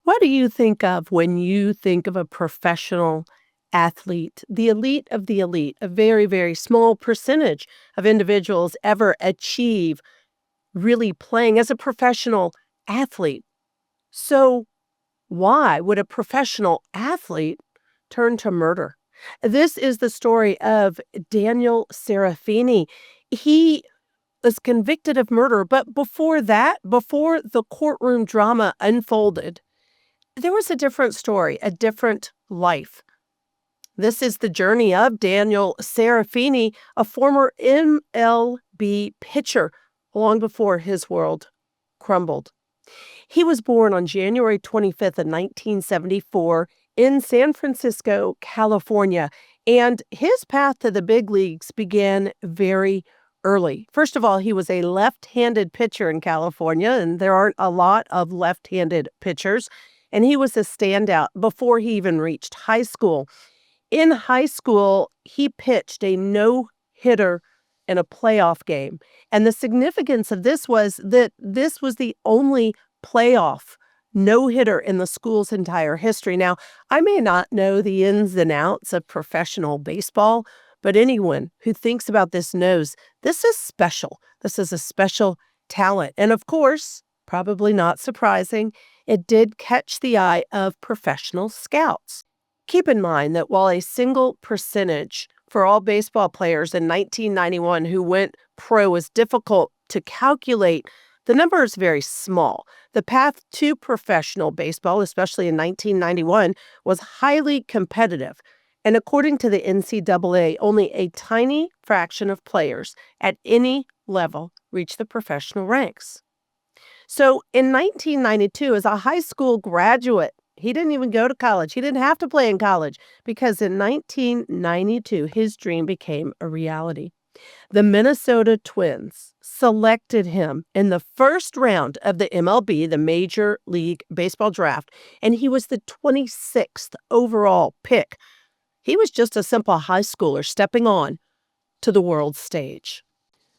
What do you think of when you think of a professional athlete? The elite of the elite, a very, very small percentage of individuals ever achieve really playing as a professional athlete. So, why would a professional athlete turn to murder? This is the story of Daniel Serafini. He was convicted of murder, but before that, before the courtroom drama unfolded, there was a different story, a different life. This is the journey of Daniel Serafini, a former MLB pitcher, long before his world crumbled. He was born on January 25th of 1974 in San Francisco, California, and his path to the big leagues began very early. First of all, he was a left-handed pitcher in California, and there aren't a lot of left-handed pitchers, and he was a standout before he even reached high school. In high school, he pitched a no-hitter in a playoff game, and the significance of this was that this was the only playoff no-hitter in the school's entire history. Now, I may not know the ins and outs of professional baseball, but anyone who thinks about this knows this is special. This is a special talent. And of course, probably not surprising, it did catch the eye of professional scouts. Keep in mind that while a single percentage for all baseball players in 1991 who went pro was difficult to calculate, the number is very small. The path to professional baseball, especially in 1991, was highly competitive. And according to the NCAA, only a tiny fraction of players at any level reach the professional ranks. So in 1992, as a high school graduate, he didn't even go to college. He didn't have to play in college because in 1992, his dream became a reality. The Minnesota Twins selected him in the first round of the MLB, the Major League Baseball draft, and he was the 26th overall pick. He was just a simple high schooler stepping on to the world stage.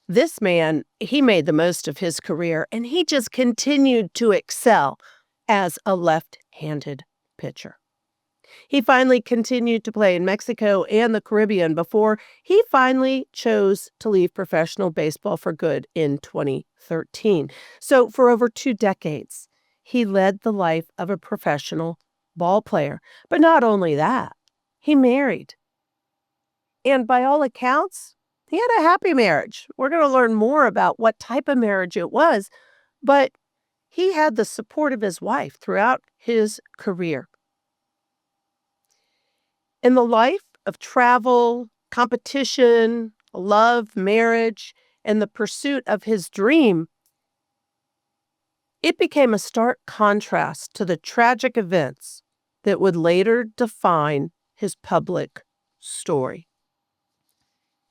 This man, he made the most of his career, and he just continued to excel as a left-handed pitcher. He finally continued to play in Mexico and the Caribbean before he finally chose to leave professional baseball for good in 2013. So for over 2 decades, he led the life of a professional ball player. But not only that, he married. And by all accounts, he had a happy marriage. We're going to learn more about what type of marriage it was, but he had the support of his wife throughout his career. In the life of travel, competition, love, marriage, and the pursuit of his dream, it became a stark contrast to the tragic events that would later define his public story.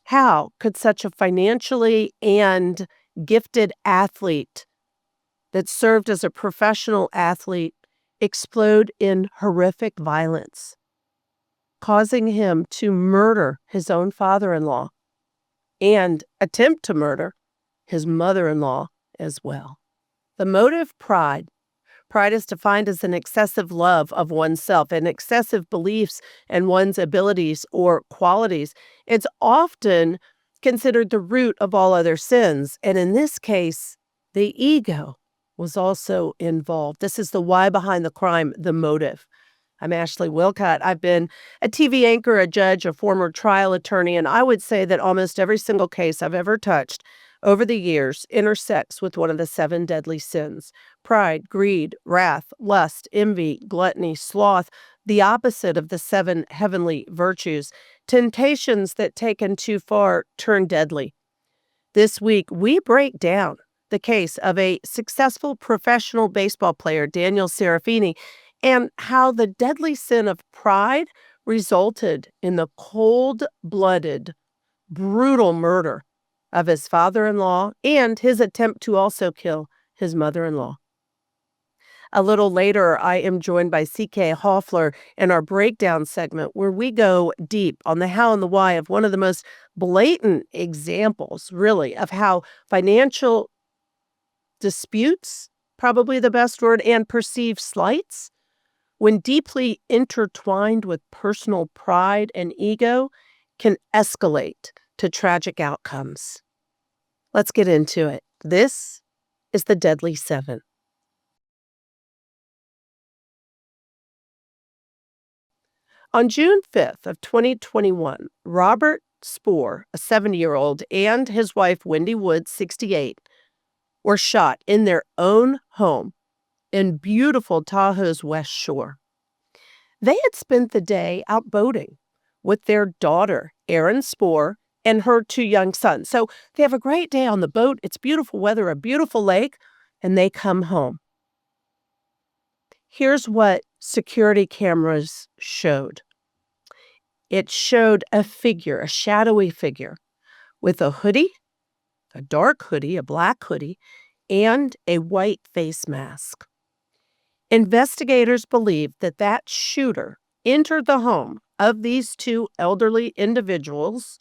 How could such a financially and gifted athlete that served as a professional athlete explode in horrific violence, causing him to murder his own father-in-law and attempt to murder his mother-in-law as well? The motive, pride. Pride is defined as an excessive love of oneself and excessive beliefs in one's abilities or qualities. It's often considered the root of all other sins. And in this case, the ego was also involved. This is the why behind the crime, the motive. I'm Ashley Willcott. I've been a TV anchor, a judge, a former trial attorney, and I would say that almost every single case I've ever touched over the years intersects with one of the 7 deadly sins: pride, greed, wrath, lust, envy, gluttony, sloth, the opposite of the 7 heavenly virtues, temptations that taken too far turn deadly. This week, we break down the case of a successful professional baseball player, Daniel Serafini, and how the deadly sin of pride resulted in the cold-blooded, brutal murder of his father-in-law and his attempt to also kill his mother-in-law. A little later, I am joined by C.K. Hoffler in our breakdown segment where we go deep on the how and the why of one of the most blatant examples, really, of how financial disputes, probably the best word, and perceived slights when deeply intertwined with personal pride and ego, can escalate to tragic outcomes. Let's get into it. This is the Deadly Seven. On June 5th of 2021, Robert Spoor, a 70-year-old, and his wife Wendy Wood, 68, were shot in their own home in beautiful Tahoe's West Shore. They had spent the day out boating with their daughter, Erin Spoor, and her two young sons. So they have a great day on the boat. It's beautiful weather, a beautiful lake, and they come home. Here's what security cameras showed. It showed a figure, a shadowy figure, with a hoodie, a dark hoodie, a black hoodie, and a white face mask. Investigators believe that that shooter entered the home of these two elderly individuals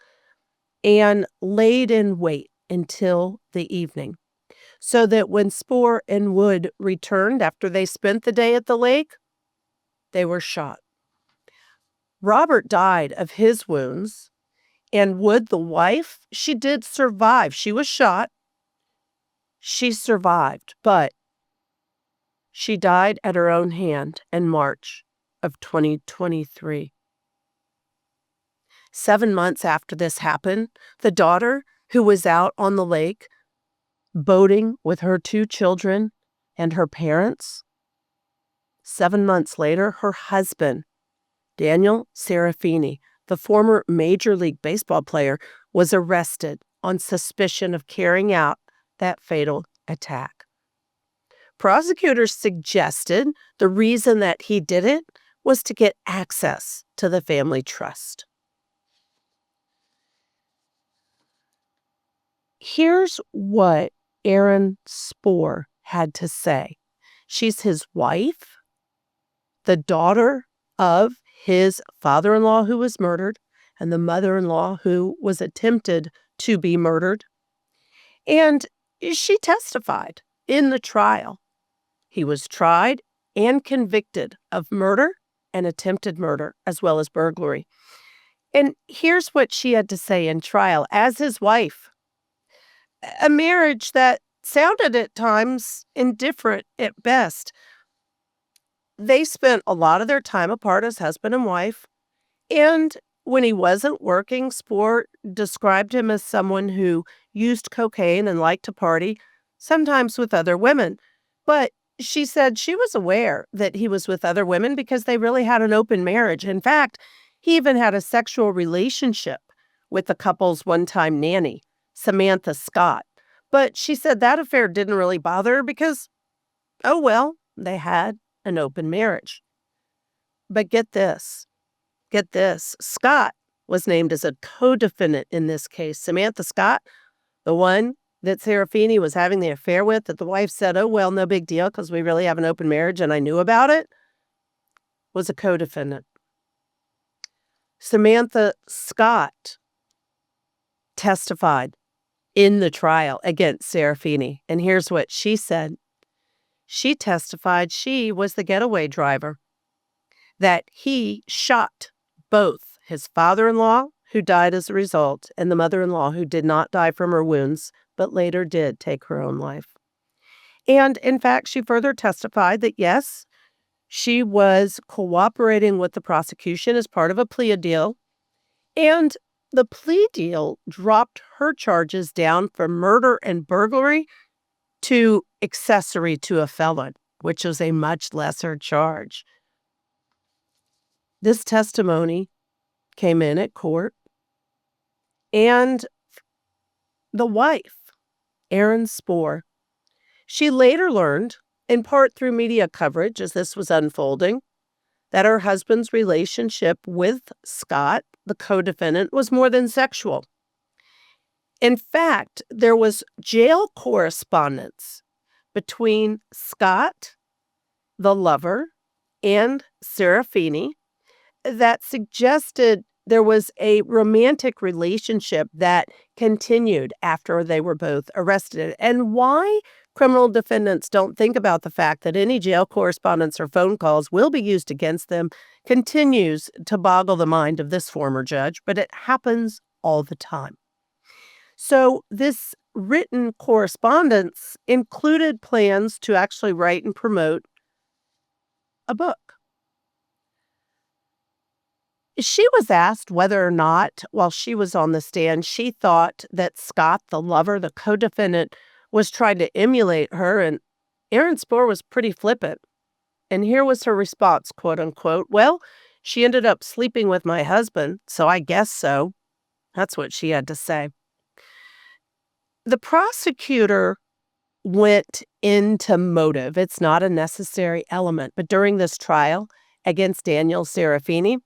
and laid in wait until the evening, so that when Spoor and Wood returned after they spent the day at the lake, they were shot. Robert died of his wounds, and Wood, the wife, she did survive. She was shot. She survived, but she died at her own hand in March of 2023. 7 months after this happened, the daughter, who was out on the lake boating with her two children and her parents, 7 months later, her husband, Daniel Serafini, the former Major League Baseball player, was arrested on suspicion of carrying out that fatal attack. Prosecutors suggested the reason that he did it was to get access to the family trust. Here's what Erin Spoor had to say. She's his wife, the daughter of his father-in-law who was murdered, and the mother-in-law who was attempted to be murdered. And she testified in the trial. He was tried and convicted of murder and attempted murder, as well as burglary. And here's what she had to say in trial as his wife. A marriage that sounded at times indifferent at best. They spent a lot of their time apart as husband and wife. And when he wasn't working, Spoor described him as someone who used cocaine and liked to party, sometimes with other women. But she said she was aware that he was with other women because they really had an open marriage. In fact, he even had a sexual relationship with the couple's one-time nanny, Samantha Scott. But she said that affair didn't really bother her because, oh well, they had an open marriage. But get this. Scott was named as a co-defendant in this case. Samantha Scott, the one that Serafini was having the affair with, that the wife said, oh, well, no big deal because we really have an open marriage and I knew about it, was a co-defendant. Samantha Scott testified in the trial against Serafini. And here's what she said. She testified she was the getaway driver, that he shot both his father-in-law, who died as a result, and the mother-in-law, who did not die from her wounds, but later did take her own life. And in fact, she further testified that, yes, she was cooperating with the prosecution as part of a plea deal, and the plea deal dropped her charges down from murder and burglary to accessory to a felon, which was a much lesser charge. This testimony came in at court, and the wife, Erin Spoor, she later learned, in part through media coverage as this was unfolding, that her husband's relationship with Scott, the co-defendant, was more than sexual. In fact, there was jail correspondence between Scott, the lover, and Serafini that suggested there was a romantic relationship that continued after they were both arrested. And why Criminal defendants don't think about the fact that any jail correspondence or phone calls will be used against them continues to boggle the mind of this former judge, but it happens all the time. So this written correspondence included plans to actually write and promote a book. She was asked whether or not, while she was on the stand, she thought that Scott, the lover, the co-defendant, was trying to emulate her, and Erin Spoor was pretty flippant. And here was her response, quote unquote, "Well, she ended up sleeping with my husband, so I guess so." That's what she had to say. The prosecutor went into motive. It's not a necessary element. But during this trial against Daniel Serafini,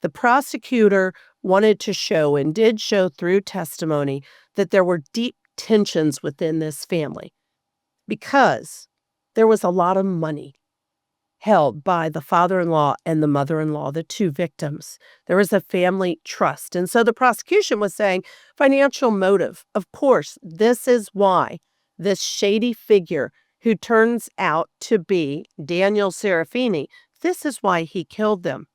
the prosecutor wanted to show and did show through testimony that there were deep tensions within this family because there was a lot of money held by the father-in-law and the mother-in-law, the two victims. There was a family trust. And so the prosecution was saying financial motive. Of course, this is why this shady figure who turns out to be Daniel Serafini, this is why he killed them.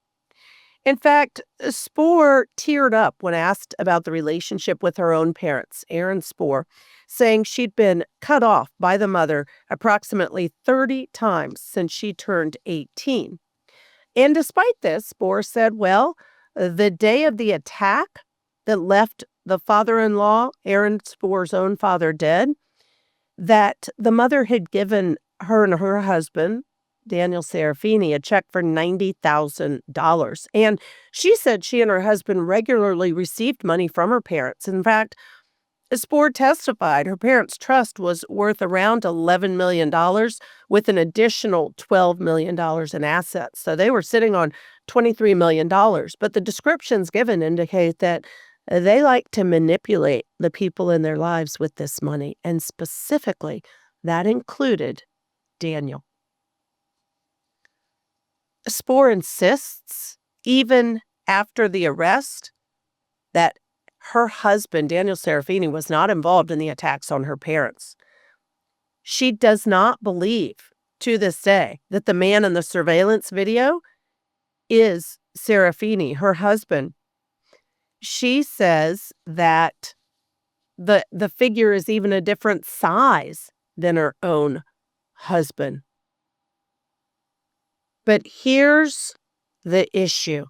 In fact, Spoor teared up when asked about the relationship with her own parents, Erin Spoor, saying she'd been cut off by the mother approximately 30 times since she turned 18. And despite this, Spoor said, well, the day of the attack that left the father-in-law, Erin Spoor's own father, dead, that the mother had given her and her husband, Daniel Serafini, a check for $90,000. And she said she and her husband regularly received money from her parents. In fact, Spoor testified her parents' trust was worth around $11 million with an additional $12 million in assets. So they were sitting on $23 million. But the descriptions given indicate that they like to manipulate the people in their lives with this money. And specifically, that included Daniel. Spoor insists, even after the arrest, that her husband, Daniel Serafini, was not involved in the attacks on her parents. She does not believe, to this day, that the man in the surveillance video is Serafini, her husband. She says that the figure is even a different size than her own husband. But here's the issue.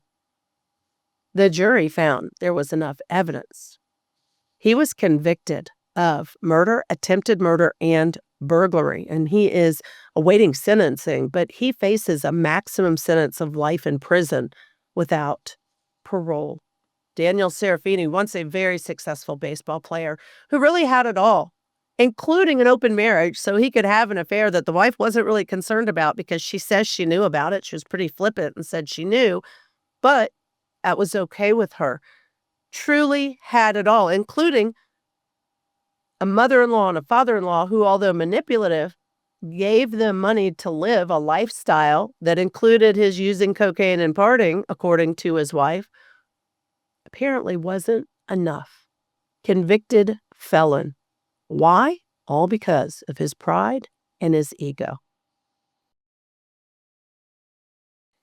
The jury found there was enough evidence. He was convicted of murder, attempted murder, and burglary, and he is awaiting sentencing, but he faces a maximum sentence of life in prison without parole. Daniel Serafini, once a very successful baseball player who really had it all, including an open marriage, so he could have an affair that the wife wasn't really concerned about because she says she knew about it. She was pretty flippant and said she knew, but that was okay with her. Truly had it all, including a mother-in-law and a father-in-law who, although manipulative, gave them money to live a lifestyle that included his using cocaine and partying, according to his wife, apparently wasn't enough. Convicted felon. Why? All because of his pride and his ego.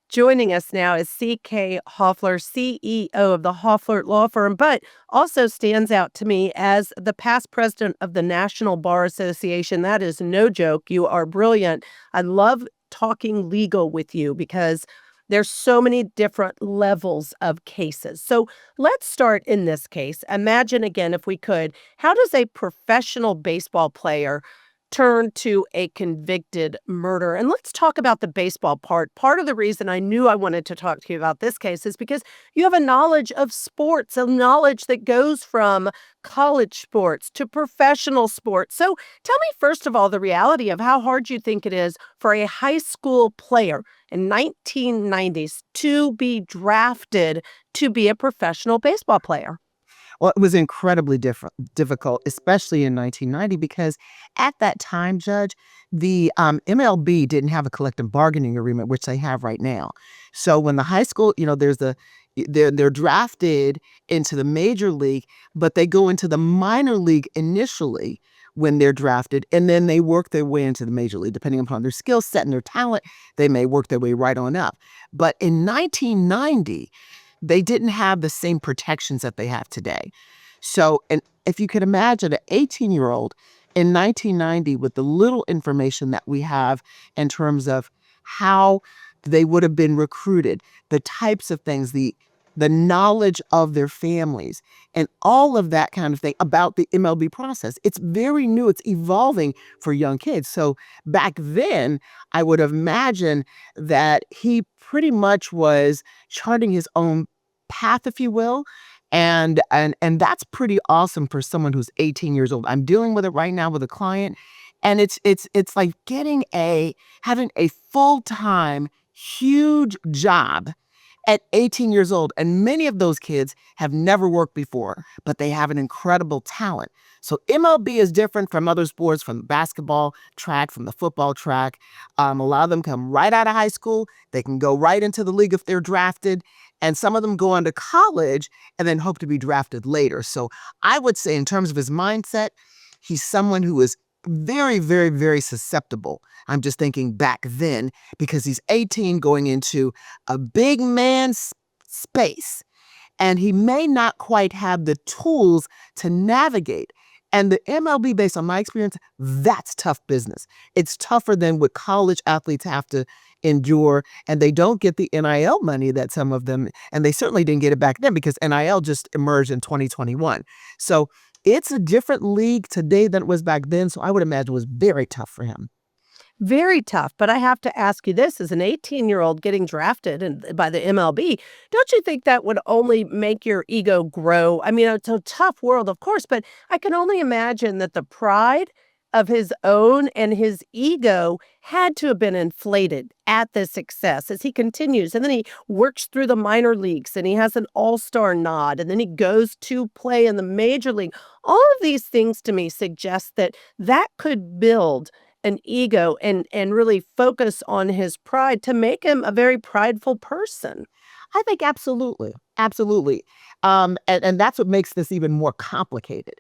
Joining us now is C.K. Hoffler, CEO of the Hoffler Law Firm, but also stands out to me as the past president of the National Bar Association. That is no joke. You are brilliant. I love talking legal with you because there's so many different levels of cases. So let's start in this case. Imagine again, if we could, how does a professional baseball player turn to a convicted murderer? And let's talk about the baseball part. Part of the reason I knew I wanted to talk to you about this case is because you have a knowledge of sports, a knowledge that goes from college sports to professional sports. So tell me, first of all, the reality of how hard you think it is for a high school player in 1990s to be drafted to be a professional baseball player. Well, it was incredibly difficult, especially in 1990, because at that time, Judge, the MLB didn't have a collective bargaining agreement, which they have right now. So when the high school, they're drafted into the major league, but they go into the minor league initially when they're drafted, and then they work their way into the major league. Depending upon their skill set and their talent, they may work their way right on up. But in 1990, they didn't have the same protections that they have today. So, and if you could imagine an 18-year-old in 1990 with the little information that we have in terms of how they would have been recruited, the types of things, the knowledge of their families, and all of that kind of thing about the MLB process. It's very new. It's evolving for young kids. So back then, I would imagine that he pretty much was charting his own path, if you will. And that's pretty awesome for someone who's 18 years old. I'm dealing with it right now with a client, and it's like having a full-time huge job at 18 years old. And many of those kids have never worked before, but they have an incredible talent. So MLB is different from other sports, from basketball track, from the football track. A lot of them come right out of high school. They can go right into the league if they're drafted. And some of them go on to college and then hope to be drafted later. So I would say, in terms of his mindset, he's someone who is very, very, very susceptible. I'm just thinking back then, because he's 18 going into a big man space, and he may not quite have the tools to navigate. And the MLB, based on my experience, that's tough business. It's tougher than what college athletes have to endure, and they don't get the NIL money that some of them, and they certainly didn't get it back then because NIL just emerged in 2021. So it's a different league today than it was back then. So I would imagine it was very tough for him. Very tough. But I have to ask you this, as an 18-year-old getting drafted by the MLB, don't you think that would only make your ego grow? I mean, it's a tough world, of course, but I can only imagine that the pride of his own and his ego had to have been inflated at this success as he continues. And then he works through the minor leagues and he has an all-star nod. And then he goes to play in the major league. All of these things to me suggest that that could build an ego and really focus on his pride to make him a very prideful person. I think absolutely, absolutely. And that's what makes this even more complicated,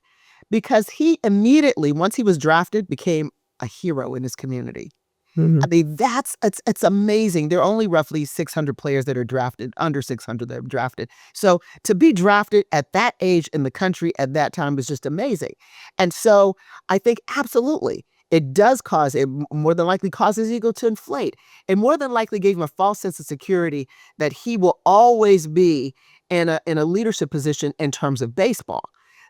because he immediately, once he was drafted, became a hero in his community. I mean, it's amazing. There are only roughly 600 players that are drafted, under 600 that are drafted. So to be drafted at that age in the country at that time was just amazing. And so I think absolutely it does cause, it more than likely causes his ego to inflate. It more than likely gave him a false sense of security that he will always be in a leadership position in terms of baseball.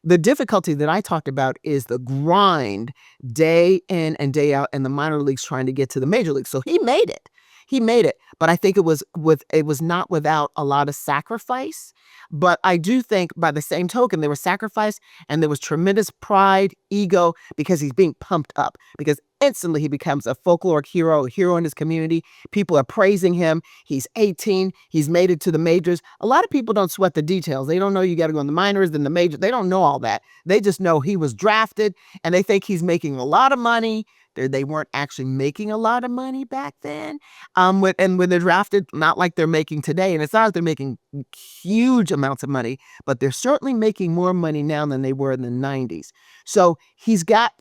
The difficulty that I talked about is the grind day in and day out in the minor leagues trying to get to the major leagues. So he made it. He made it. But I think it was not without a lot of sacrifice. But I do think, by the same token, there was sacrifice and there was tremendous pride, ego, because he's being pumped up. Because instantly he becomes a folkloric hero, a hero in his community. People are praising him. He's 18. He's made it to the majors. A lot of people don't sweat the details. They don't know you got to go in the minors, then the majors. They don't know all that. They just know he was drafted and they think he's making a lot of money. They weren't actually making a lot of money back then. When they're drafted, not like they're making today. And it's not like they're making huge amounts of money, but they're certainly making more money now than they were in the 90s. So he's got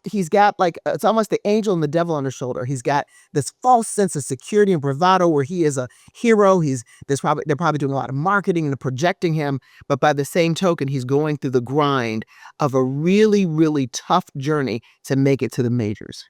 like, it's almost the angel and the devil on his shoulder. He's got this false sense of security and bravado where he is a hero. They're probably doing a lot of marketing and projecting him. But by the same token, he's going through the grind of a really, really tough journey to make it to the majors.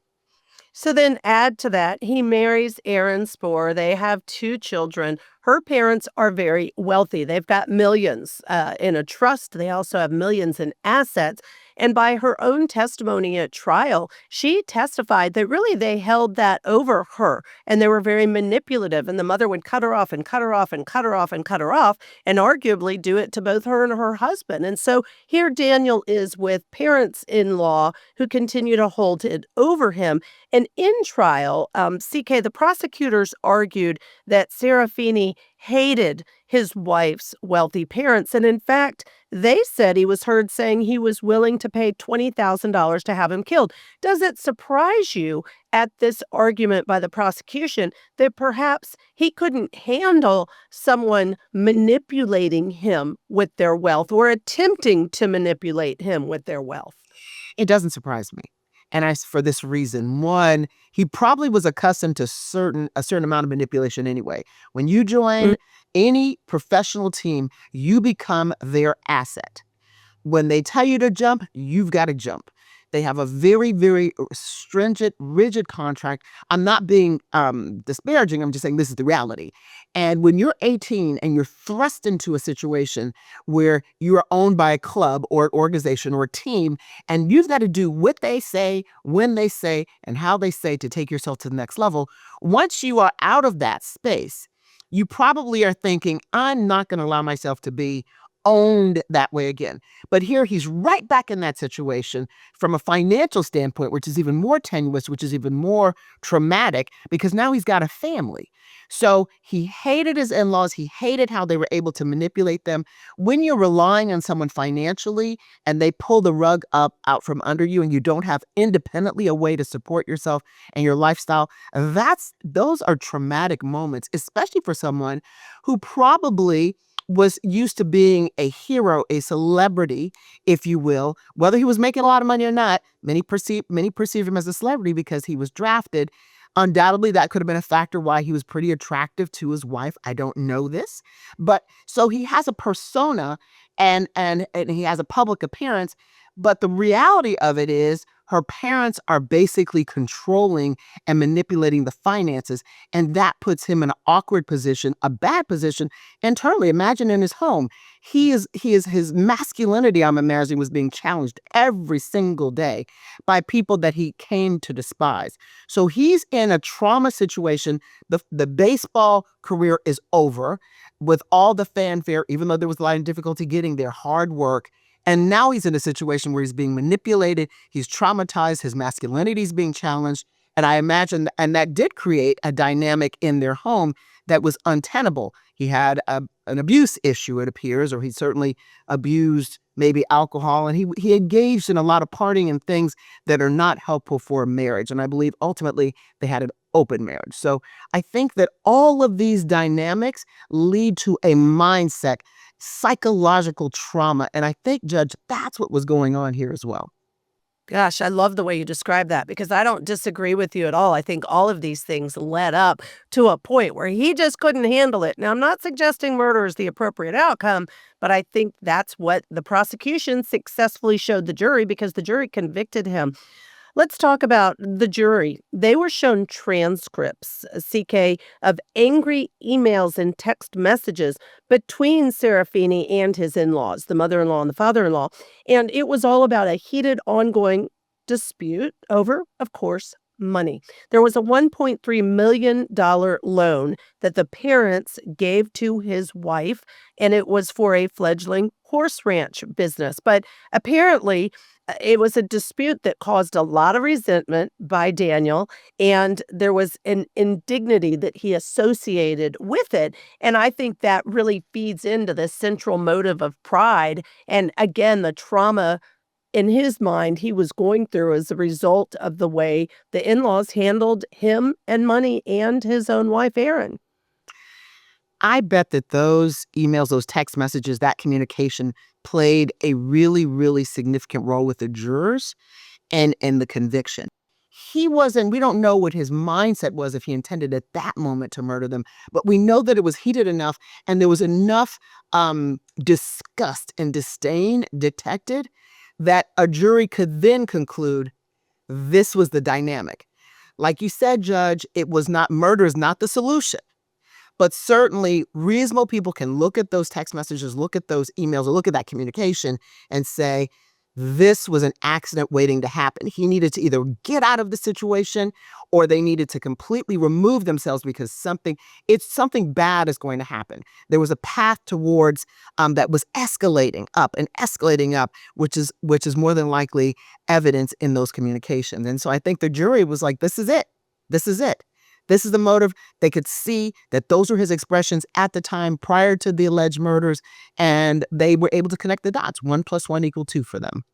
So then add to that, he marries Erin Spohr. They have 2 children. Her parents are very wealthy. They've got millions in a trust. They also have millions in assets. And by her own testimony at trial, she testified that really they held that over her and they were very manipulative. And the mother would cut her off and cut her off and cut her off and cut her off, and arguably do it to both her and her husband. And so here Daniel is with parents-in-law who continue to hold it over him. And in trial, CK, the prosecutors argued that Serafini hated his wife's wealthy parents. And in fact, they said he was heard saying he was willing to pay $20,000 to have him killed. Does it surprise you at this argument by the prosecution that perhaps he couldn't handle someone manipulating him with their wealth or attempting to manipulate him with their wealth? It doesn't surprise me. And for this reason: one, he probably was accustomed to a certain amount of manipulation anyway. When you Mm. join any professional team, you become their asset. When they tell you to jump, you've got to jump. They have a very, very stringent, rigid contract. I'm not being disparaging. I'm just saying this is the reality. And when you're 18 and you're thrust into a situation where you are owned by a club or organization or a team, and you've got to do what they say, when they say, and how they say to take yourself to the next level, once you are out of that space, you probably are thinking, I'm not going to allow myself to be owned that way again. But here he's right back in that situation from a financial standpoint, which is even more tenuous, which is even more traumatic because now he's got a family. So he hated his in laws. He hated how they were able to manipulate them. When you're relying on someone financially and they pull the rug up out from under you and you don't have independently a way to support yourself and your lifestyle, those are traumatic moments, especially for someone who probably was used to being a hero, a celebrity, if you will. Whether he was making a lot of money or not, many perceive him as a celebrity because he was drafted. Undoubtedly, that could have been a factor why he was pretty attractive to his wife. I don't know this, but so he has a persona and he has a public appearance. But the reality of it is, her parents are basically controlling and manipulating the finances, and that puts him in an awkward position, a bad position internally. Imagine in his home, his masculinity, I'm imagining, was being challenged every single day by people that he came to despise. So he's in a trauma situation. The baseball career is over with all the fanfare, even though there was a lot of difficulty getting there, hard work. And now he's in a situation where he's being manipulated. He's traumatized. His masculinity is being challenged. And I imagine, and that did create a dynamic in their home that was untenable. He had an abuse issue, it appears, or he certainly abused maybe alcohol. And he engaged in a lot of partying and things that are not helpful for a marriage. And I believe ultimately they had an open marriage. So I think that all of these dynamics lead to a mindset, psychological trauma. And I think, Judge, that's what was going on here as well. Gosh, I love the way you describe that because I don't disagree with you at all. I think all of these things led up to a point where he just couldn't handle it. Now, I'm not suggesting murder is the appropriate outcome, but I think that's what the prosecution successfully showed the jury because the jury convicted him. Let's talk about the jury. They were shown transcripts, CK, of angry emails and text messages between Serafini and his in-laws, the mother-in-law and the father-in-law. And it was all about a heated, ongoing dispute over, of course, money. There was a $1.3 million loan that the parents gave to his wife, and it was for a fledgling horse ranch business. But apparently, it was a dispute that caused a lot of resentment by Daniel, and there was an indignity that he associated with it. And I think that really feeds into the central motive of pride. And again, the trauma in his mind he was going through as a result of the way the in-laws handled him and money and his own wife, Erin. I bet that those emails, those text messages, that communication played a really, really significant role with the jurors and the conviction. We don't know what his mindset was if he intended at that moment to murder them, but we know that it was heated enough and there was enough disgust and disdain detected that a jury could then conclude this was the dynamic. Like you said, Judge, murder is not the solution. But certainly, reasonable people can look at those text messages, look at those emails, or look at that communication and say, this was an accident waiting to happen. He needed to either get out of the situation or they needed to completely remove themselves because something bad is going to happen. There was a path towards that was escalating up, which is more than likely evidence in those communications. And so I think the jury was like, this is it. This is it. This is the motive. They could see that those were his expressions at the time prior to the alleged murders, and they were able to connect the dots. 1 + 1 = 2 for them.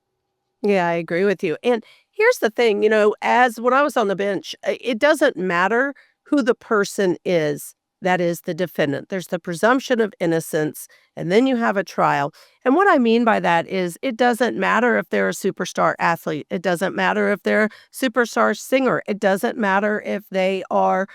Yeah, I agree with you. And here's the thing, as when I was on the bench, it doesn't matter who the person is that is the defendant. There's the presumption of innocence, and then you have a trial. And what I mean by that is it doesn't matter if they're a superstar athlete. It doesn't matter if they're a superstar singer. It doesn't matter if they are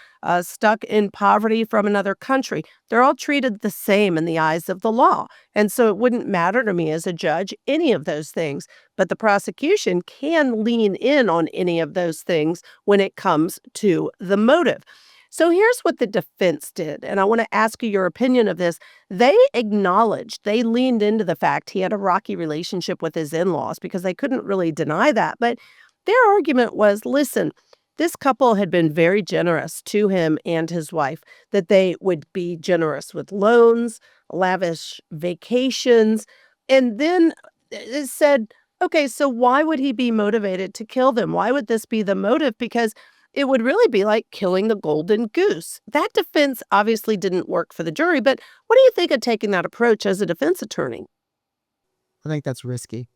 stuck in poverty from another country. They're all treated the same in the eyes of the law. And so it wouldn't matter to me as a judge, any of those things. But the prosecution can lean in on any of those things when it comes to the motive. So here's what the defense did, and I want to ask you your opinion of this. They acknowledged, they leaned into the fact he had a rocky relationship with his in laws because they couldn't really deny that. But their argument was, listen, this couple had been very generous to him and his wife, that they would be generous with loans, lavish vacations, and then it said, okay, so why would he be motivated to kill them? Why would this be the motive? Because it would really be like killing the golden goose. That defense obviously didn't work for the jury, but what do you think of taking that approach as a defense attorney? I think that's risky.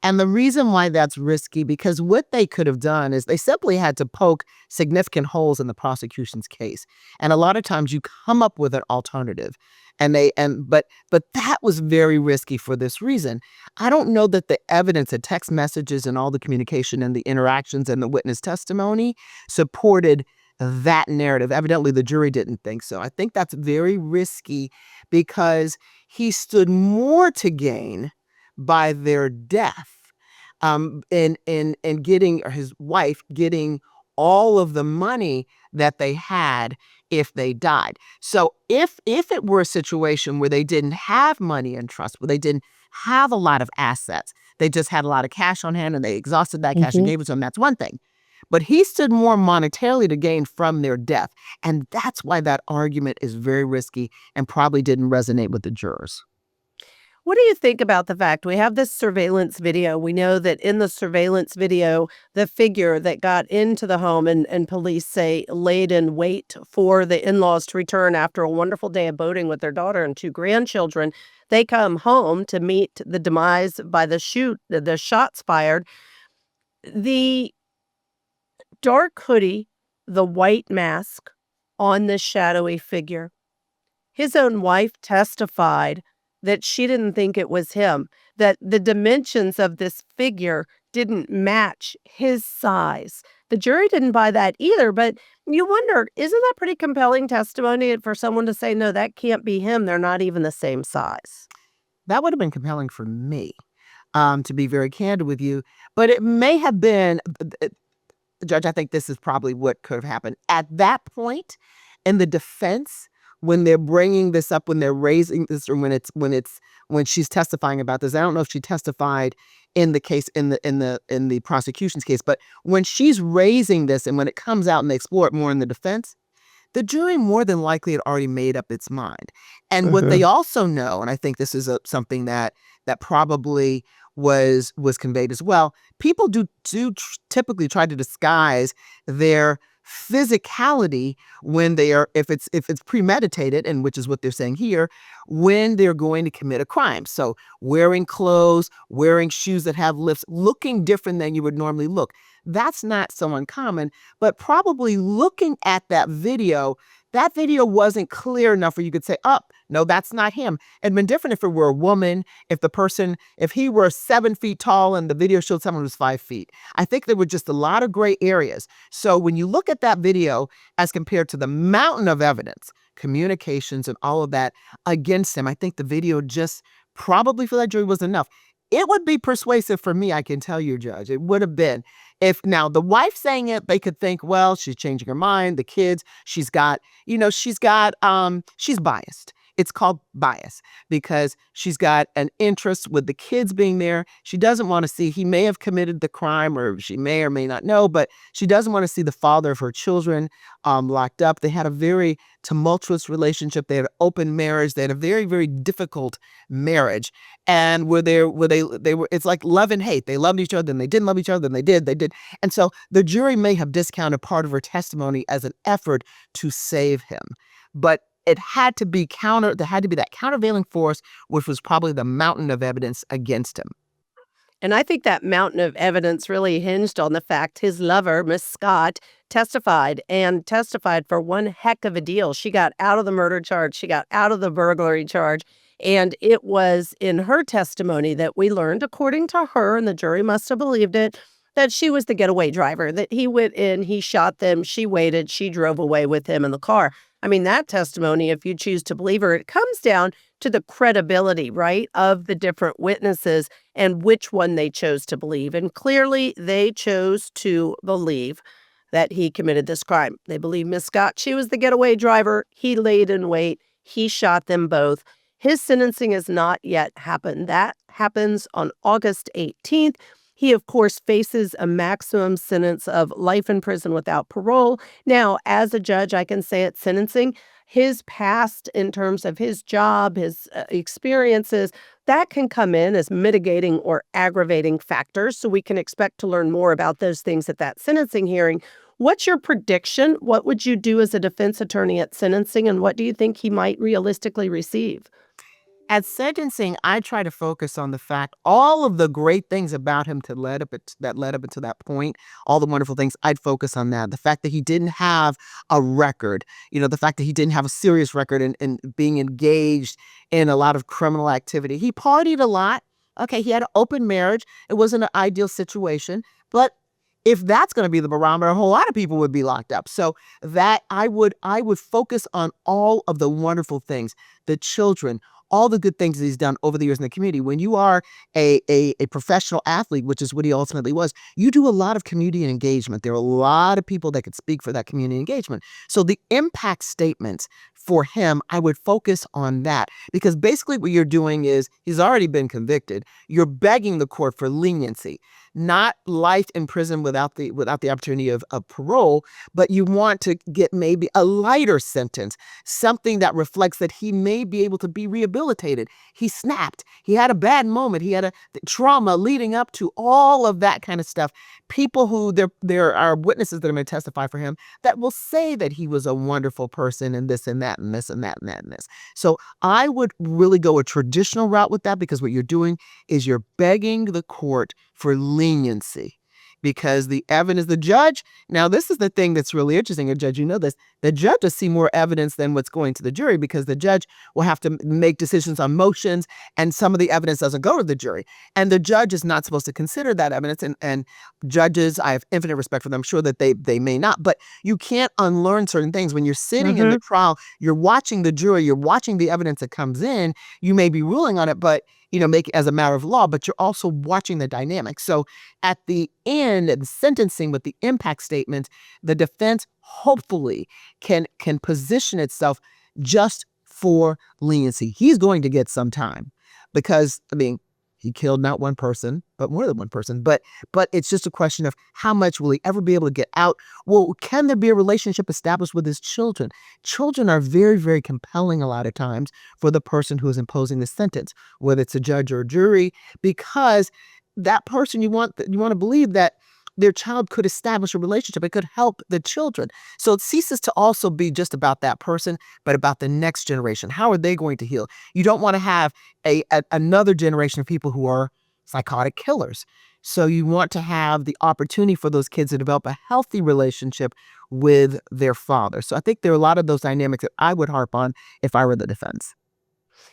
And the reason why that's risky, because what they could have done is they simply had to poke significant holes in the prosecution's case. And a lot of times you come up with an alternative. But that was very risky for this reason. I don't know that the evidence, the text messages and all the communication and the interactions and the witness testimony supported that narrative. Evidently, the jury didn't think so. I think that's very risky because he stood more to gain by their death, and getting, or his wife getting all of the money that they had if they died. So if it were a situation where they didn't have money in trust, where they didn't have a lot of assets, they just had a lot of cash on hand and they exhausted that cash and Mhm. gave it to them, that's one thing. But he stood more monetarily to gain from their death. And that's why that argument is very risky and probably didn't resonate with the jurors. What do you think about the fact we have this surveillance video? We know that in the surveillance video, the figure that got into the home and police say laid in wait for the in laws to return after a wonderful day of boating with their daughter and two grandchildren. They come home to meet the demise by the shots fired. The dark hoodie, the white mask on this shadowy figure. His own wife testified that she didn't think it was him, that the dimensions of this figure didn't match his size. The jury didn't buy that either, but you wonder, isn't that pretty compelling testimony for someone to say, no, that can't be him? They're not even the same size. That would have been compelling for me, to be very candid with you. But it may have been, Judge, I think this is probably what could have happened. At that point in the defense, when they're bringing this up, when they're raising this, or when she's testifying about this, I don't know if she testified in the case, in the prosecution's case, but when she's raising this and when it comes out and they explore it more in the defense, the jury more than likely had already made up its mind. And what they also know, and I think this is something that probably was conveyed as well, people typically try to disguise their physicality when they are, if it's premeditated, and which is what they're saying here, when they're going to commit a crime. So wearing clothes, wearing shoes that have lifts, looking different than you would normally look. That's not so uncommon, but probably looking at that video wasn't clear enough where you could say, oh, no, that's not him. It'd been different if it were a woman, if he were 7 feet tall and the video showed someone who was 5 feet. I think there were just a lot of gray areas. So when you look at that video as compared to the mountain of evidence, communications and all of that against him, I think the video just probably for that jury was enough. It would be persuasive for me, I can tell you, Judge. It would have been. If now the wife saying it, they could think, well, she's changing her mind. The kids, she's biased. It's called bias because she's got an interest with the kids being there. She doesn't want to see, he may have committed the crime or she may or may not know, but she doesn't want to see the father of her children locked up. They had a very tumultuous relationship. They had an open marriage. They had a very, very difficult marriage. And they were, it's like love and hate. They loved each other, then they didn't love each other, then they did. And so the jury may have discounted part of her testimony as an effort to save him. But there had to be that countervailing force, which was probably the mountain of evidence against him. And I think that mountain of evidence really hinged on the fact his lover, Miss Scott, testified for one heck of a deal. She got out of the murder charge, she got out of the burglary charge. And it was in her testimony that we learned, according to her, and the jury must have believed it, that she was the getaway driver, that he went in, he shot them, she waited, she drove away with him in the car. I mean, that testimony, if you choose to believe her, it comes down to the credibility, right, of the different witnesses and which one they chose to believe. And clearly, they chose to believe that he committed this crime. They believe Miss Scott, she was the getaway driver. He laid in wait. He shot them both. His sentencing has not yet happened. That happens on August 18th. He, of course, faces a maximum sentence of life in prison without parole. Now, as a judge, I can say at sentencing, his past in terms of his job, his experiences, that can come in as mitigating or aggravating factors. So we can expect to learn more about those things at that sentencing hearing. What's your prediction? What would you do as a defense attorney at sentencing, and what do you think he might realistically receive? At sentencing, I try to focus on the fact all of the great things about him that led up until that point, all the wonderful things, I'd focus on that. The fact that he didn't have a record, the fact that he didn't have a serious record in being engaged in a lot of criminal activity. He partied a lot. Okay, he had an open marriage. It wasn't an ideal situation, but if that's going to be the barometer, a whole lot of people would be locked up. So that I would focus on all of the wonderful things, the children, all the good things that he's done over the years in the community. When you are a professional athlete, which is what he ultimately was, you do a lot of community engagement. There are a lot of people that could speak for that community engagement. So the impact statements for him, I would focus on that, because basically what you're doing is he's already been convicted. You're begging the court for leniency, not life in prison without the opportunity of parole, but you want to get maybe a lighter sentence, something that reflects that he may be able to be rehabilitated. He snapped. He had a bad moment. He had a trauma leading up to all of that kind of stuff. People who there are witnesses that are going to testify for him that will say that he was a wonderful person and this and that and this and that and that and this. So I would really go a traditional route with that, because what you're doing is you're begging the court for leniency, because the evidence, the judge, now this is the thing that's really interesting, a judge, this, the judge does see more evidence than what's going to the jury, because the judge will have to make decisions on motions, and some of the evidence doesn't go to the jury. And the judge is not supposed to consider that evidence. And judges, I have infinite respect for them. I'm sure that they may not, but you can't unlearn certain things. When you're sitting in the trial, you're watching the jury, you're watching the evidence that comes in, you may be ruling on it, but make it as a matter of law, but you're also watching the dynamics. So at the end, the sentencing with the impact statement, the defense hopefully can position itself just for leniency. He's going to get some time, because he killed not one person, but more than one person. But it's just a question of how much will he ever be able to get out? Well, can there be a relationship established with his children? Children are very, very compelling a lot of times for the person who is imposing the sentence, whether it's a judge or a jury, because that person, you want to believe that their child could establish a relationship. It could help the children. So it ceases to also be just about that person, but about the next generation. How are they going to heal? You don't want to have another generation of people who are psychotic killers. So you want to have the opportunity for those kids to develop a healthy relationship with their father. So I think there are a lot of those dynamics that I would harp on if I were the defense.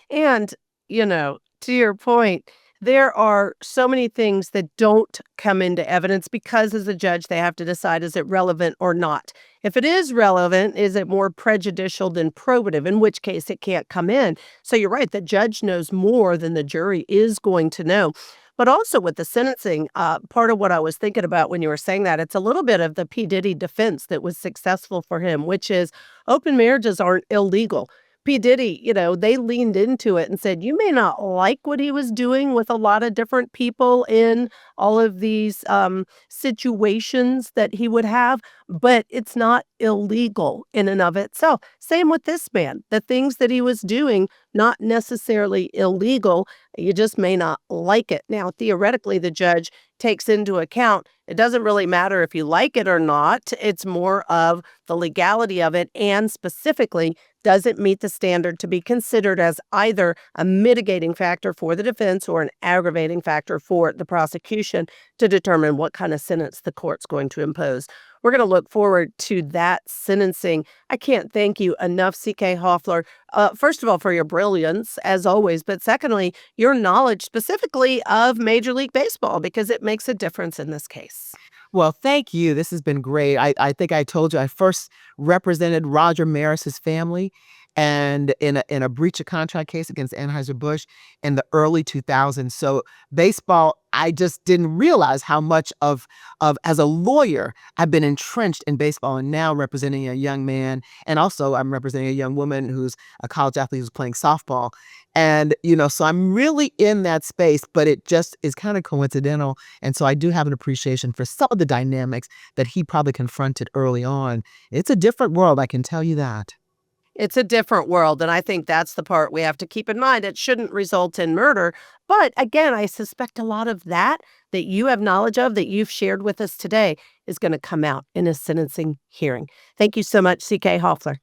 And, to your point, there are so many things that don't come into evidence because, as a judge, they have to decide, is it relevant or not? If it is relevant, is it more prejudicial than probative, in which case it can't come in? So you're right, the judge knows more than the jury is going to know. But also with the sentencing, part of what I was thinking about when you were saying that, it's a little bit of the P. Diddy defense that was successful for him, which is open marriages aren't illegal. P. Diddy, they leaned into it and said, you may not like what he was doing with a lot of different people in all of these situations that he would have, but it's not illegal in and of itself. Same with this man. The things that he was doing, not necessarily illegal. You just may not like it. Now, theoretically, the judge takes into account, it doesn't really matter if you like it or not. It's more of the legality of it, and specifically doesn't meet the standard to be considered as either a mitigating factor for the defense or an aggravating factor for the prosecution to determine what kind of sentence the court's going to impose. We're going to look forward to that sentencing. I can't thank you enough, C.K. Hoffler, first of all, for your brilliance, as always, but secondly, your knowledge specifically of Major League Baseball, because it makes a difference in this case. Well, thank you. This has been great. I think I told you I first represented Roger Maris's family and in a breach of contract case against Anheuser-Busch in the early 2000s. So baseball, I just didn't realize how much of as a lawyer, I've been entrenched in baseball and now representing a young man. And also I'm representing a young woman who's a college athlete who's playing softball. And, so I'm really in that space, but it just is kind of coincidental. And so I do have an appreciation for some of the dynamics that he probably confronted early on. It's a different world, I can tell you that. It's a different world, and I think that's the part we have to keep in mind. It shouldn't result in murder. But again, I suspect a lot of that you have knowledge of, that you've shared with us today, is going to come out in a sentencing hearing. Thank you so much, C.K. Hoffler.